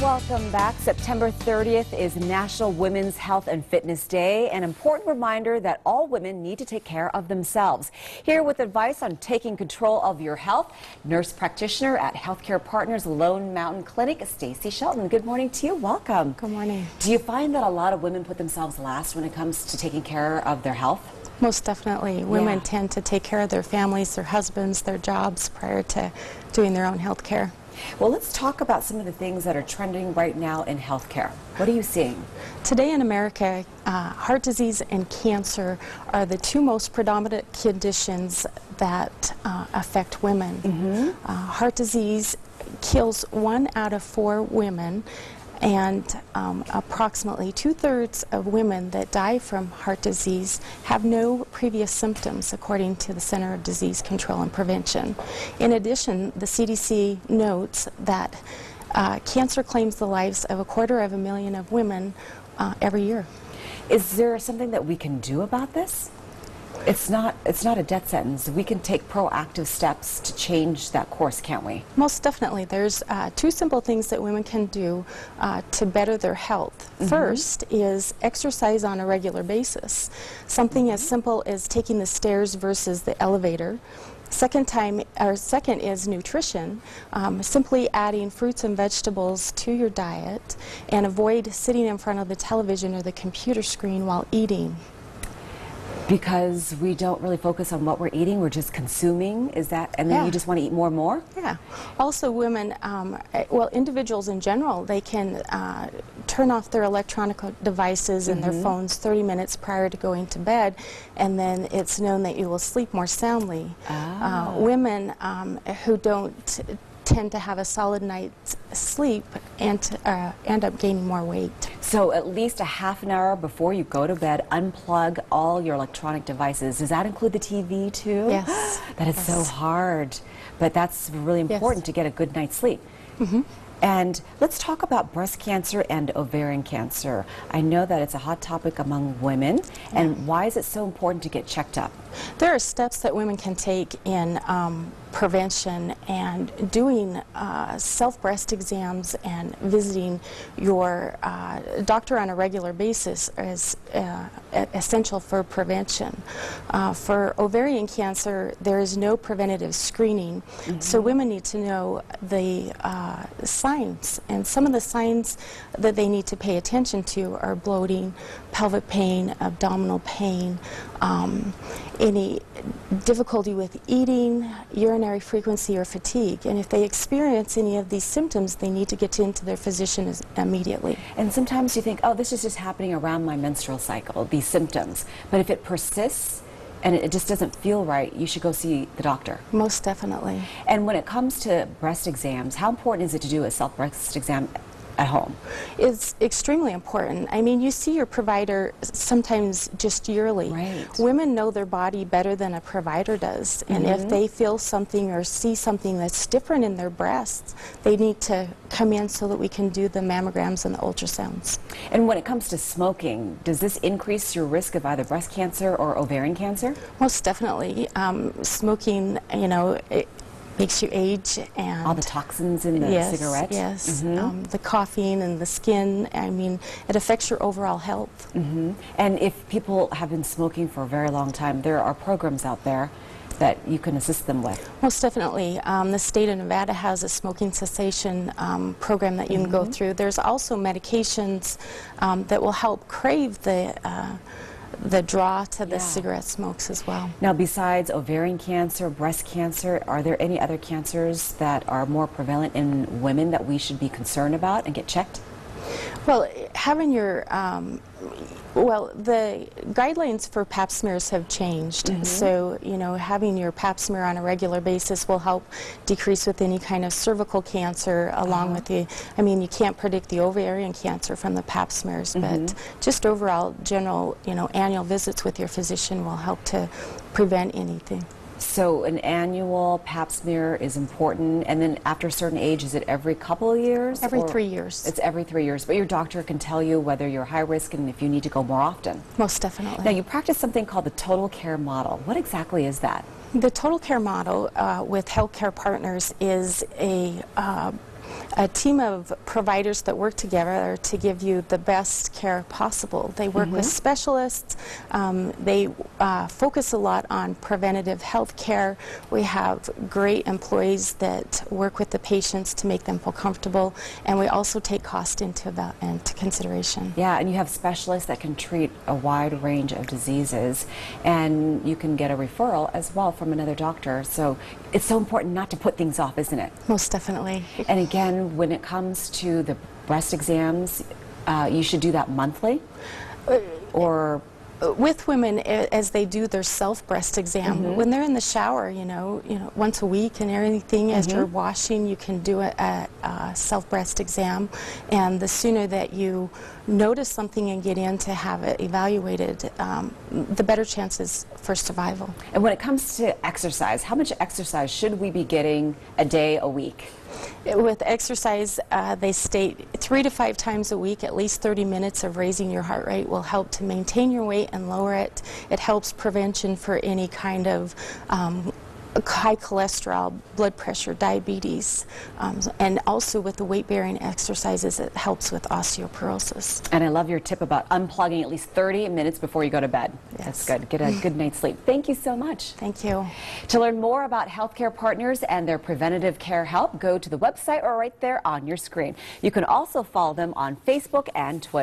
Welcome back. September 30th is National Women's Health and Fitness Day, an important reminder that all women need to take care of themselves. Here with advice on taking control of your health, nurse practitioner at Healthcare Partners Lone Mountain Clinic, Stacy Shelton. Good morning to you. Welcome. Good morning. Do you find that a lot of women put themselves last when it comes to taking care of their health? Most definitely. Women tend to take care of their families, their husbands, their jobs prior to doing their own health care. Well, let's talk about some of the things that are trending right now in healthcare. What are you seeing? Today in America, heart disease and cancer are the two most predominant conditions that affect women. Heart disease kills 1 out of 4 women, and approximately 2/3 of women that die from heart disease have no previous symptoms, according to the Center of Disease Control and Prevention. In addition, the CDC notes that cancer claims the lives of 250,000 of women every year. Is there something that we can do about this? It's not a death sentence. We can take proactive steps to change that course, can't we? Most definitely. There's 2 simple things that women can do to better their health. First is exercise on a regular basis. Something as simple as taking the stairs versus the elevator. Second is nutrition, simply adding fruits and vegetables to your diet, and avoid sitting in front of the television or the computer screen while eating. Because we don't really focus on what we're eating, we're just consuming, is that, and then you just want to eat more and more? Yeah. Also women, well, individuals in general, they can turn off their electronic devices and their phones 30 minutes prior to going to bed, and then it's known that you will sleep more soundly. Women who don't tend to have a solid night's sleep and end up gaining more weight. So at least a half an hour before you go to bed, unplug all your electronic devices. Does that include the TV too? Yes. That is so hard, but that's really important to get a good night's sleep. And let's talk about breast cancer and ovarian cancer. I know that it's a hot topic among women, and why is it so important to get checked up? There are steps that women can take in prevention, and doing self-breast exams and visiting your doctor on a regular basis is essential for prevention. For ovarian cancer, there is no preventative screening, so women need to know the signs, and some of the signs that they need to pay attention to are bloating, pelvic pain, abdominal pain, any difficulty with eating, urinary frequency, or fatigue. And if they experience any of these symptoms, they need to get into their physician immediately. And sometimes you think, oh, this is just happening around my menstrual cycle, these symptoms. But if it persists and it just doesn't feel right, you should go see the doctor. Most definitely. And when it comes to breast exams, how important is it to do a self-breast exam at home? It's extremely important. I mean, you see your provider sometimes just yearly. Right. Women know their body better than a provider does, and if they feel something or see something that's different in their breasts, they need to come in so that we can do the mammograms and the ultrasounds. And when it comes to smoking, does this increase your risk of either breast cancer or ovarian cancer? Most definitely. Smoking, you know, it makes you age, and all the toxins in the cigarette. Yes, the caffeine and the skin. I mean, it affects your overall health. And if people have been smoking for a very long time, there are programs out there that you can assist them with. Most definitely. The state of Nevada has a smoking cessation program that you can go through. There's also medications that will help crave the draw to the cigarette smokes as well. Now, besides ovarian cancer, breast cancer, are there any other cancers that are more prevalent in women that we should be concerned about and get checked? Well, having your, well, the guidelines for pap smears have changed. So, you know, having your pap smear on a regular basis will help decrease with any kind of cervical cancer, along with the, I mean, you can't predict the ovarian cancer from the pap smears, but just overall general, you know, annual visits with your physician will help to prevent anything. So an annual pap smear is important, and then after a certain age, is it every couple of years? Every 3 years. It's every 3 years, but your doctor can tell you whether you're high risk and if you need to go more often. Most definitely. Now, you practice something called the total care model. What exactly is that? The total care model with Healthcare Partners is a a team of providers that work together to give you the best care possible. They work with specialists. They focus a lot on preventative health care. We have great employees that work with the patients to make them feel comfortable, and we also take cost into consideration. Yeah, and you have specialists that can treat a wide range of diseases, and you can get a referral as well from another doctor. So it's so important not to put things off, isn't it? Most definitely. And again, when it comes to the breast exams, you should do that monthly, or with women, as they do their self-breast exam, when they're in the shower, you know, once a week and everything, as you're washing, you can do a self-breast exam. And the sooner that you notice something and get in to have it evaluated, the better chances for survival. And when it comes to exercise, how much exercise should we be getting a day, a week? With exercise, they state 3 to 5 times a week, at least 30 minutes of raising your heart rate will help to maintain your weight and lower it. It helps prevention for any kind of high cholesterol, blood pressure, diabetes, and also with the weight-bearing exercises, it helps with osteoporosis. And I love your tip about unplugging at least 30 minutes before you go to bed. Yes. That's good. Get a good night's sleep. Thank you so much. Thank you. To learn more about healthcare partners and their preventative care help, go to the website or right there on your screen. You can also follow them on Facebook and Twitter.